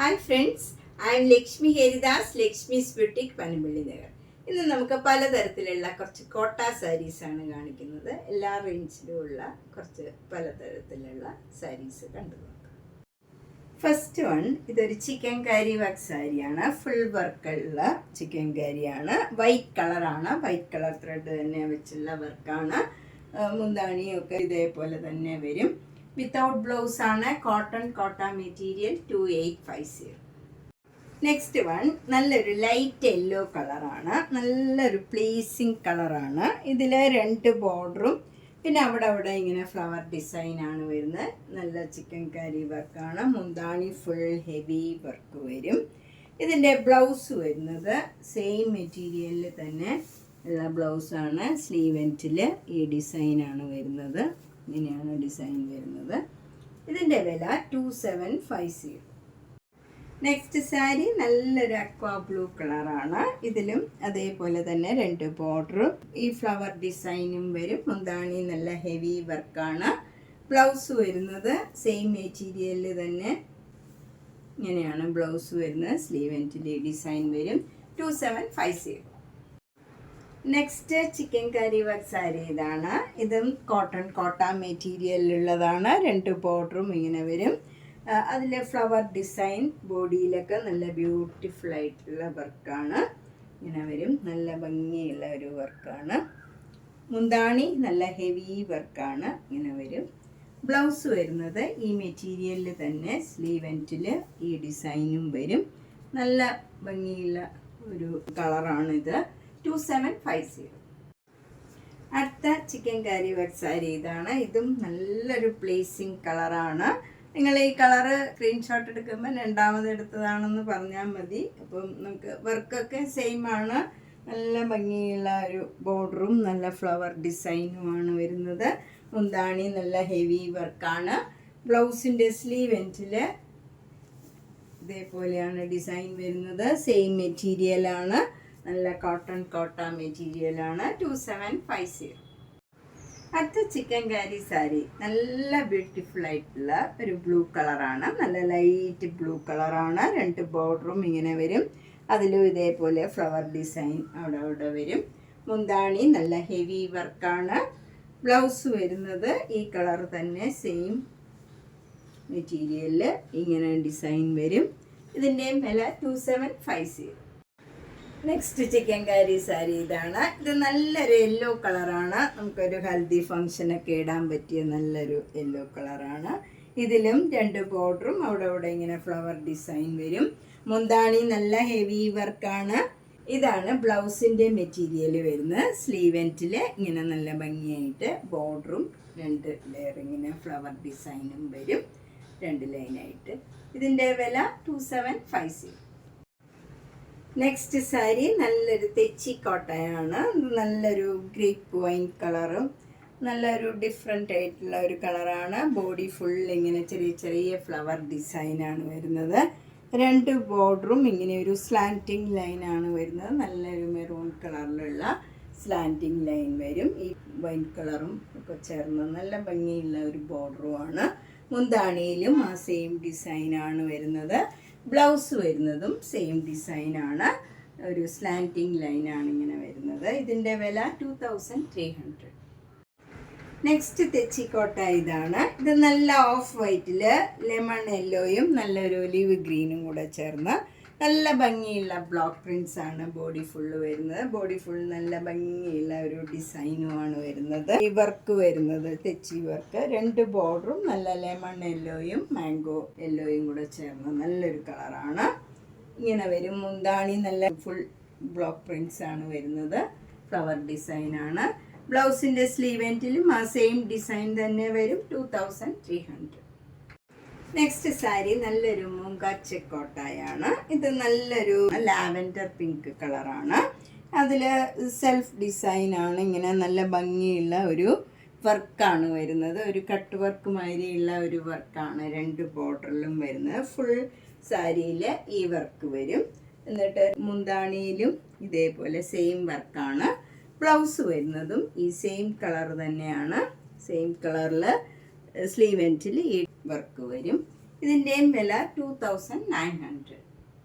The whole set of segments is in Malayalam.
Hi friends, I M Lakshmi Haridas, Lakshmi's boutique, Panampilly Nagar. ഇന്ന് നമുക്ക് പലതരത്തിലുള്ള കുറച്ച് കോട്ട സാരീസാണ് കാണിക്കുന്നത്. എല്ലാ റേഞ്ചിലും ഉള്ള കുറച്ച് പലതരത്തിലുള്ള സാരീസ് കണ്ടു നോക്കാം. ഫസ്റ്റ് വൺ, ഇതൊരു ചിക്കൻ കാരി വർക്ക് സാരിയാണ്. ഫുൾ വർക്കുള്ള ചിക്കൻ കാരിയാണ്. വൈറ്റ് കളറാണ്. വൈറ്റ് കളർ ത്രെഡ് തന്നെ വെച്ചുള്ള വർക്കാണ്. മുന്താണിയൊക്കെ ഇതേപോലെ തന്നെ വരും. വിത്തൗട്ട് ബ്ലൗസ് ആണ്. കോട്ട മെറ്റീരിയൽ 2850. നെക്സ്റ്റ് വൺ, നല്ലൊരു ലൈറ്റ് യെല്ലോ കളറാണ്. നല്ലൊരു പ്ലീസിങ് കളറാണ്. ഇതിൽ 2 ബോർഡറും പിന്നെ അവിടെ ഇങ്ങനെ ഫ്ലവർ ഡിസൈനാണ് വരുന്നത്. നല്ല ചിക്കൻ കാരി വർക്കാണ്. മുന്താണി ഫുൾ ഹെവി വർക്ക് വരും. ഇതിൻ്റെ ബ്ലൗസ് വരുന്നത് സെയിം മെറ്റീരിയലിൽ തന്നെ ഉള്ള ബ്ലൗസാണ്. സ്ലീവ് എൻഡിൽ ഈ ഡിസൈനാണ് വരുന്നത്. ഇങ്ങനെയാണ് ഡിസൈൻ വരുന്നത്. ഇതിൻ്റെ വില 2750. നെക്സ്റ്റ് സാരി നല്ലൊരു അക്വാ ബ്ലൂ കളറാണ്. ഇതിലും അതേപോലെ തന്നെ 2 ബോർഡറും ഈ ഫ്ലവർ ഡിസൈനും വരും. മുന്താണി നല്ല ഹെവി വർക്കാണ്. ബ്ലൗസ് വരുന്നത് സെയിം മെറ്റീരിയലിൽ തന്നെ ഇങ്ങനെയാണ് ബ്ലൗസ് വരുന്നത്. സ്ലീവ് എൻഡിൽ ഡിസൈൻ വരും. 2750. നെക്സ്റ്റ് ചിക്കൻ കാരി വർക്ക് സാരി ഇതാണ്. ഇതും കോട്ട മെറ്റീരിയലിലുള്ളതാണ്. 2 ബോർഡറും ഇങ്ങനെ വരും. അതിൽ ഫ്ലവർ ഡിസൈൻ ബോഡിയിലൊക്കെ നല്ല ബ്യൂട്ടിഫുൾ ആയിട്ടുള്ള വർക്കാണ്. ഇങ്ങനെ വരും. നല്ല ഭംഗിയുള്ള ഒരു വർക്കാണ്. മുന്താണി നല്ല ഹെവി വർക്കാണ്. ഇങ്ങനെ വരും. ബ്ലൗസ് വരുന്നത് ഈ മെറ്റീരിയലിൽ തന്നെ സ്ലീവ് എൻഡിൽ ഈ ഡിസൈനും വരും. നല്ല ഭംഗിയുള്ള ഒരു കളറാണിത്. 2750. അടുത്ത ചിക്കൻ കാരി വർക്ക് സാരി ഇതാണ്. ഇതും നല്ലൊരു പ്ലേസിങ് കളറാണ്. നിങ്ങൾ ഈ കളറ് സ്ക്രീൻഷോട്ട് എടുക്കുമ്പോൾ 2ാമത് എടുത്തതാണെന്ന് പറഞ്ഞാൽ മതി. അപ്പം നമുക്ക് വർക്കൊക്കെ സെയിം ആണ്. നല്ല ഭംഗിയുള്ള ഒരു ബോർഡറും നല്ല ഫ്ലവർ ഡിസൈനുമാണ് വരുന്നത്. മുന്താണി നല്ല ഹെവി വർക്കാണ്. ബ്ലൗസിൻ്റെ സ്ലീവ് എൻഡിൽ ഇതേപോലെയാണ് ഡിസൈൻ വരുന്നത്. സെയിം മെറ്റീരിയലാണ്. നല്ല കോട്ട മെറ്റീരിയലാണ്. 2750. അടുത്ത ചിക്കൻ കാരി സാരി നല്ല ബ്യൂട്ടിഫുൾ ആയിട്ടുള്ള ഒരു ബ്ലൂ കളറാണ്. നല്ല ലൈറ്റ് ബ്ലൂ കളറാണ്. 2 ബോർഡറും ഇങ്ങനെ വരും. അതിലും ഇതേപോലെ ഫ്ലവർ ഡിസൈൻ അവിടെ വരും. മുന്താണി നല്ല ഹെവി വർക്കാണ്. ബ്ലൗസ് വരുന്നത് ഈ കളർ തന്നെ സെയിം മെറ്റീരിയലിൽ ഇങ്ങനെ ഡിസൈൻ വരും. ഇതിൻ്റെയും വില 2750. നെക്സ്റ്റ് ചിക്കൻ കാരി സാരി ഇതാണ്. ഇത് നല്ലൊരു യെല്ലോ കളറാണ്. നമുക്കൊരു ഹൽദി ഫങ്ഷനൊക്കെ ഇടാൻ പറ്റിയ നല്ലൊരു യെല്ലോ കളറാണ്. ഇതിലും 2 ബോർഡറും അവിടെ ഇങ്ങനെ ഫ്ലവർ ഡിസൈൻ വരും. മുന്താണി നല്ല ഹെവി വർക്കാണ്. ഇതാണ് ബ്ലൗസിൻ്റെ മെറ്റീരിയൽ വരുന്നത്. സ്ലീവ് എൻഡിൽ ഇങ്ങനെ നല്ല ഭംഗിയായിട്ട് ബോർഡറും 2 ലെയർ ഇങ്ങനെ ഫ്ലവർ ഡിസൈനും വരും. 2 ലൈനായിട്ട്. ഇതിൻ്റെ വില 2750. നെക്സ്റ്റ് സാരി നല്ലൊരു തെച്ചി കോട്ടയാണ്. നല്ലൊരു ഗ്രേപ്പ് വൈൻ കളറും നല്ലൊരു ഡിഫറെൻ്റ് ആയിട്ടുള്ള ഒരു കളറാണ്. ബോഡി ഫുൾ ഇങ്ങനെ ചെറിയ ഫ്ലവർ ഡിസൈനാണ് വരുന്നത്. 2 ബോർഡറും ഇങ്ങനെ ഒരു സ്ലാൻറ്റിങ് ലൈനാണ് വരുന്നത്. നല്ലൊരു മെറൂൺ കളറിലുള്ള സ്ലാൻറ്റിങ് ലൈൻ വരും. ഈ വൈൻ കളറും ഒക്കെ ചേർന്ന് നല്ല ഭംഗിയുള്ള ഒരു ബോർഡറുമാണ്. മുന്താണിയിലും ആ സെയിം ഡിസൈനാണ് വരുന്നത്. ബ്ലൗസ് വരുന്നതും സെയിം ഡിസൈനാണ്. ഒരു സ്ലാൻറ്റിങ് ലൈനാണ് ഇങ്ങനെ വരുന്നത്. ഇതിൻ്റെ വില 2300. നെക്സ്റ്റ് തെച്ചിക്കോട്ട ഇതാണ്. ഇത് നല്ല ഓഫ് വൈറ്റിൽ ലെമൺ യെല്ലോയും നല്ലൊരു ഒലിവ് ഗ്രീനും കൂടെ ചേർന്ന് നല്ല ഭംഗിയുള്ള ബ്ലോക്ക് പ്രിൻസ് ആണ് ബോഡി ഫുള്ള് വരുന്നത്. ബോഡി ഫുൾ നല്ല ഭംഗിയുള്ള ഒരു ഡിസൈനുമാണ് വരുന്നത്. ഈ വർക്ക് വരുന്നത് തെച്ചി വർക്ക്. 2 ബോർഡറും നല്ല ലെമൺ യെല്ലോയും മാംഗോ യെല്ലോയും കൂടെ ചേർന്ന് നല്ലൊരു കളറാണ്. ഇങ്ങനെ വരും. മുന്താണി നല്ല ഫുൾ ബ്ലോക്ക് പ്രിൻസ് ആണ് വരുന്നത്. ഫ്ലവർ ഡിസൈനാണ്. ബ്ലൗസിൻ്റെ സ്ലീവ് എൻഡിലും ആ സെയിം ഡിസൈൻ തന്നെ വരും. 2300. നെക്സ്റ്റ് സാരി നല്ലൊരു മൂങ്കാച്ചക്കോട്ടയാണ്. ഇത് നല്ലൊരു ലാവൻഡർ പിങ്ക് കളറാണ്. അതിൽ സെൽഫ് ഡിസൈനാണ്. ഇങ്ങനെ നല്ല ഭംഗിയുള്ള ഒരു വർക്കാണ് വരുന്നത്. ഒരു കട്ട് വർക്ക് മാതിരിയുള്ള ഒരു വർക്കാണ് 2 ബോർഡറിലും വരുന്നത്. ഫുൾ സാരിയിൽ ഈ വർക്ക് വരും. എന്നിട്ട് മുന്താണിയിലും ഇതേപോലെ സെയിം വർക്കാണ്. ബ്ലൗസ് വരുന്നതും ഈ സെയിം കളർ തന്നെയാണ്. സെയിം കളറിൽ സ്ലീവ് എൻഡിൽ ഈ വർക്ക് വരും. ഇതിൻ്റെയും വില 2900.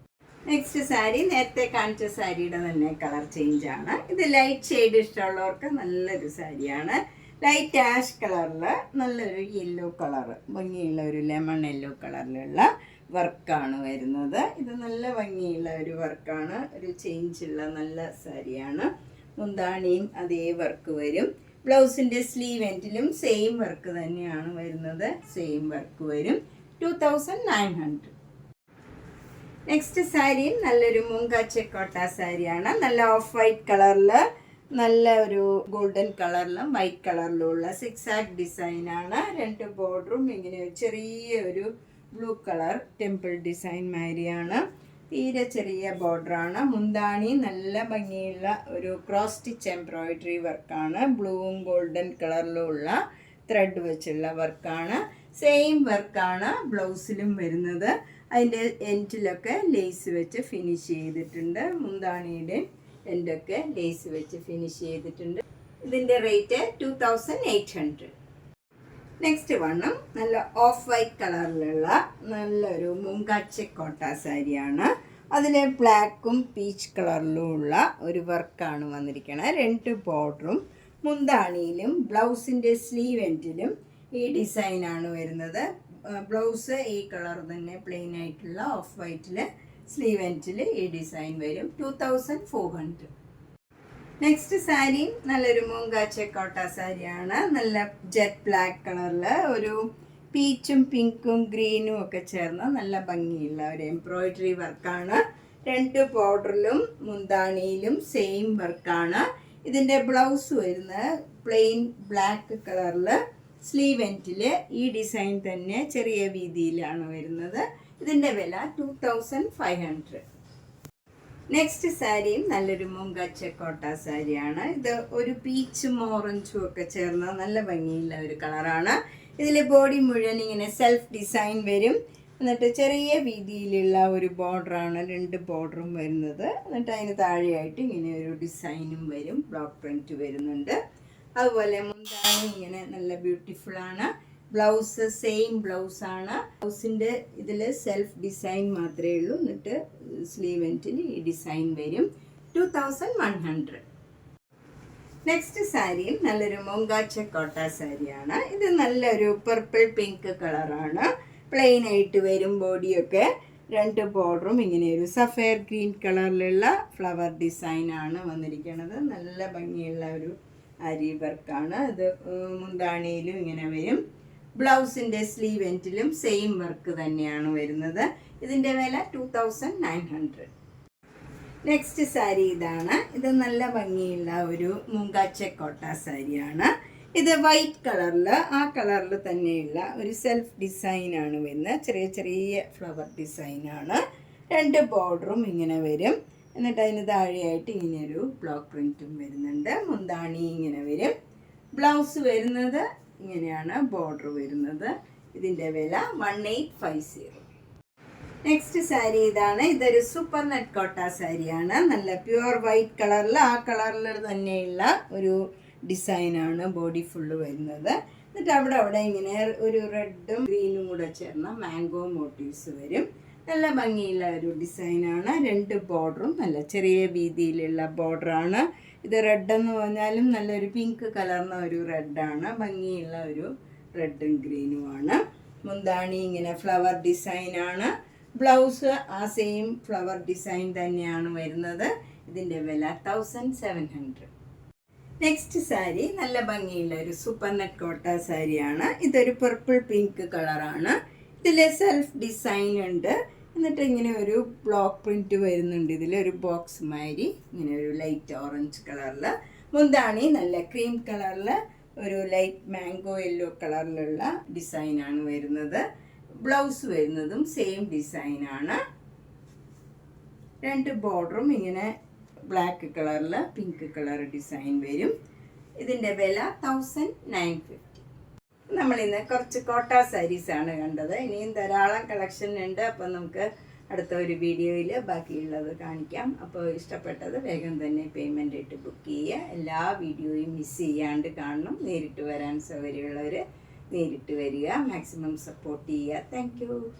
നെക്സ്റ്റ് സാരി നേരത്തെ കാണിച്ച സാരിയുടെ തന്നെ കളർ ചേഞ്ച് ആണ്. ഇത് ലൈറ്റ് ഷെയ്ഡ് ഇഷ്ടമുള്ളവർക്ക് നല്ലൊരു സാരിയാണ്. ലൈറ്റ് ആഷ് കളറിൽ നല്ലൊരു യെല്ലോ കളർ, ഭംഗിയുള്ള ഒരു ലെമൺ യെല്ലോ കളറിലുള്ള വർക്കാണ് വരുന്നത്. ഇത് നല്ല ഭംഗിയുള്ള ഒരു വർക്കാണ്, ഒരു ചേഞ്ചുള്ള നല്ല സാരിയാണ്. മുന്താണിയും അതേ വർക്ക് വരും. ബ്ലൗസിൻ്റെ സ്ലീവ് എൻഡിലും സെയിം വർക്ക് തന്നെയാണ് വരുന്നത്, സെയിം വർക്ക് വരും. 2900. നെക്സ്റ്റ് സാരിയും നല്ലൊരു മൂങ്ക ചെക്കോട്ട സാരിയാണ്. നല്ല ഓഫ് വൈറ്റ് കളറിൽ, നല്ല ഒരു ഗോൾഡൻ കളറിലും വൈറ്റ് കളറിലുള്ള സിക്സാക് ഡിസൈനാണ്. 2 ബോർഡറും ഇങ്ങനെ ചെറിയ ഒരു ബ്ലൂ കളർ ടെമ്പിൾ ഡിസൈൻ മാതിരിയാണ്. തീരെ ചെറിയ ബോർഡറാണ്. മുന്താണി നല്ല ഭംഗിയുള്ള ഒരു ക്രോസ് സ്റ്റിച്ച് എംബ്രോയിഡറി വർക്കാണ്. ബ്ലൂവും ഗോൾഡൻ കളറിലുള്ള ത്രെഡ് വെച്ചുള്ള വർക്കാണ്. സെയിം വർക്കാണ് ബ്ലൗസിലും വരുന്നത്. അതിൻ്റെ എൻഡിലൊക്കെ ലേസ് വെച്ച് ഫിനിഷ് ചെയ്തിട്ടുണ്ട്. മുന്താണിയുടെ എൻഡൊക്കെ ലേസ് വെച്ച് ഫിനിഷ് ചെയ്തിട്ടുണ്ട്. ഇതിൻ്റെ റേറ്റ് 2800. നെക്സ്റ്റ് വണ്ണും നല്ല ഓഫ് വൈറ്റ് കളറിലുള്ള നല്ലൊരു മൂങ്ക ചെക്കോട്ട സാരിയാണ്. അതിൽ ബ്ലാക്കും പീച്ച് കളറിലും ഉള്ള ഒരു വർക്കാണ് വന്നിരിക്കുന്നത്. 2 ബോർഡറും മുന്താണിയിലും ബ്ലൗസിൻ്റെ സ്ലീവ് എൻഡിലും ഈ ഡിസൈനാണ് വരുന്നത്. ബ്ലൗസ് ഈ കളർ തന്നെ പ്ലെയിൻ ആയിട്ടുള്ള ഓഫ് വൈറ്റിൽ സ്ലീവ് എൻഡിൽ ഈ ഡിസൈൻ വരും. 2400. നെക്സ്റ്റ് സാരി നല്ലൊരു മൂങ്ക ചെക്കോട്ട സാരിയാണ്. നല്ല ജെറ്റ് ബ്ലാക്ക് കളറിൽ ഒരു പീച്ചും പിങ്കും ഗ്രീനും ഒക്കെ ചേർന്ന് നല്ല ഭംഗിയുള്ള ഒരു എംബ്രോയിഡറി വർക്കാണ്. 2 ബോർഡറിലും മുന്താണിയിലും സെയിം വർക്കാണ്. ഇതിൻ്റെ ബ്ലൗസ് വരുന്നത് പ്ലെയിൻ ബ്ലാക്ക് കളറിൽ സ്ലീവ് എൻഡിൽ ഈ ഡിസൈൻ തന്നെ ചെറിയ വീതിയിലാണ് വരുന്നത്. ഇതിൻ്റെ വില 2500. നെക്സ്റ്റ് സാരിയും നല്ലൊരു മൂങ്ക ചെക്കോട്ട സാരിയാണ്. ഇത് ഒരു പീച്ചും ഓറഞ്ചും ഒക്കെ ചേർന്ന നല്ല ഭംഗിയുള്ള ഒരു കളറാണ്. ഇതിൽ ബോഡി മുഴുവൻ ഇങ്ങനെ സെൽഫ് ഡിസൈൻ വരും. എന്നിട്ട് ചെറിയ വീതിയിലുള്ള ഒരു ബോർഡറാണ് 2 ബോർഡറും വരുന്നത്. എന്നിട്ട് അതിന് താഴെയായിട്ട് ഇങ്ങനെ ഒരു ഡിസൈനും വരും, ബ്ലോക്ക് പ്രിൻറ്റ് വരുന്നുണ്ട്. അതുപോലെ മുന്താണി ഇങ്ങനെ നല്ല ബ്യൂട്ടിഫുള്ളാണ്. Blouse same ബ്ലൗസാണ്. ബ്ലൗസിൻ്റെ ഇതിൽ സെൽഫ് ഡിസൈൻ മാത്രമേ ഉള്ളൂ. എന്നിട്ട് സ്ലീവ് എൻഡിൽ ഈ ഡിസൈൻ വരും. 2100. നെക്സ്റ്റ് സാരിയും നല്ലൊരു മൂങ്ക ചെക്കോട്ട സാരിയാണ്. ഇത് നല്ലൊരു പർപ്പിൾ പിങ്ക് കളറാണ്. പ്ലെയിൻ ആയിട്ട് വരും ബോഡിയൊക്കെ. 2 ബോർഡറും ഇങ്ങനെ ഒരു സഫയർ ഗ്രീൻ കളറിലുള്ള ഫ്ലവർ ഡിസൈനാണ് വന്നിരിക്കുന്നത്. നല്ല ഭംഗിയുള്ള ഒരു അരി വർക്കാണ്. ഇത് മുന്താണിയിലും ഇങ്ങനെ വരും. ബ്ലൗസിൻ്റെ സ്ലീവ് എൻഡിലും സെയിം വർക്ക് തന്നെയാണ് വരുന്നത്. ഇതിൻ്റെ വില 2900. നെക്സ്റ്റ് സാരി ഇതാണ്. ഇത് നല്ല ഭംഗിയുള്ള ഒരു മൂങ്ക ചെക്കോട്ട സാരിയാണ്. ഇത് വൈറ്റ് കളറിൽ, ആ കളറിൽ തന്നെയുള്ള ഒരു സെൽഫ് ഡിസൈനാണ് വരുന്നത്. ചെറിയ ചെറിയ ഫ്ലവർ ഡിസൈനാണ്. 2 ബോർഡറും ഇങ്ങനെ വരും. എന്നിട്ട് അതിന് താഴെയായിട്ട് ഇങ്ങനെയൊരു ബ്ലോക്ക് പ്രിൻറ്റും വരുന്നുണ്ട്. മുന്താണി ഇങ്ങനെ വരും. ബ്ലൗസ് വരുന്നത് ഇങ്ങനെയാണ്, ബോർഡർ വരുന്നത്. ഇതിൻ്റെ വില 1850. നെക്സ്റ്റ് സാരി ഇതാണ്. ഇതൊരു സൂപ്പർ നെറ്റ് കോട്ട സാരിയാണ്. നല്ല പ്യുവർ വൈറ്റ് കളറിൽ, ആ കളറിൽ തന്നെയുള്ള ഒരു ഡിസൈനാണ് ബോഡി ഫുള്ള് വരുന്നത്. എന്നിട്ട് അവിടെ ഇങ്ങനെ ഒരു റെഡും ഗ്രീനും കൂടെ ചേർന്ന മാംഗോ മോട്ടീവ്സ് വരും. നല്ല ഭംഗിയുള്ള ഒരു ഡിസൈനാണ്. 2 ബോർഡറും നല്ല ചെറിയ വീതിയിലുള്ള ബോർഡറാണ്. ഇത് റെഡെന്ന് പറഞ്ഞാലും നല്ലൊരു പിങ്ക് കലർന്ന ഒരു റെഡാണ്. ഭംഗിയുള്ള ഒരു റെഡും ഗ്രീനുമാണ്. മുന്താണി ഇങ്ങനെ ഫ്ലവർ ഡിസൈനാണ്. ബ്ലൗസ് ആ സെയിം ഫ്ലവർ ഡിസൈൻ തന്നെയാണ് വരുന്നത്. ഇതിൻ്റെ വില 1700. നെക്സ്റ്റ് സാരി നല്ല ഭംഗിയുള്ള ഒരു സൂപ്പർ നെറ്റ് കോട്ട സാരിയാണ്. ഇതൊരു പർപ്പിൾ പിങ്ക് കളറാണ്. ഇതിൽ സെൽഫ് ഡിസൈൻ ഉണ്ട്. എന്നിട്ട് ഇങ്ങനെ ഒരു ബ്ലോക്ക് പ്രിൻറ്റ് വരുന്നുണ്ട്. ഇതിലൊരു ബോക്സ് മാതിരി ഇങ്ങനെ ഒരു ലൈറ്റ് ഓറഞ്ച് കളറിൽ. മുന്താണി നല്ല ക്രീം കളറിൽ ഒരു ലൈറ്റ് മാംഗോ യെല്ലോ കളറിലുള്ള ഡിസൈനാണ് വരുന്നത്. ബ്ലൗസ് വരുന്നതും സെയിം ഡിസൈനാണ്. 2 ബോർഡറും ഇങ്ങനെ ബ്ലാക്ക് കളറിൽ പിങ്ക് കളർ ഡിസൈൻ വരും. ഇതിൻ്റെ വില 1950. നമ്മളിന്ന് കുറച്ച് കോട്ട സാരീസാണ് കണ്ടത്. ഇനിയും ധാരാളം കളക്ഷൻ ഉണ്ട്. അപ്പോൾ നമുക്ക് അടുത്ത ഒരു വീഡിയോയിൽ ബാക്കിയുള്ളത് കാണിക്കാം. അപ്പോൾ ഇഷ്ടപ്പെട്ടത് വേഗം തന്നെ പേയ്മെൻ്റ് ഇട്ട് ബുക്ക് ചെയ്യുക. എല്ലാ വീഡിയോയും മിസ് ചെയ്യാണ്ട് കാണണം. നേരിട്ട് വരാൻ സൗകര്യമുള്ളവർ നേരിട്ട് വരിക, മാക്സിമം സപ്പോർട്ട് ചെയ്യുക. Thank you.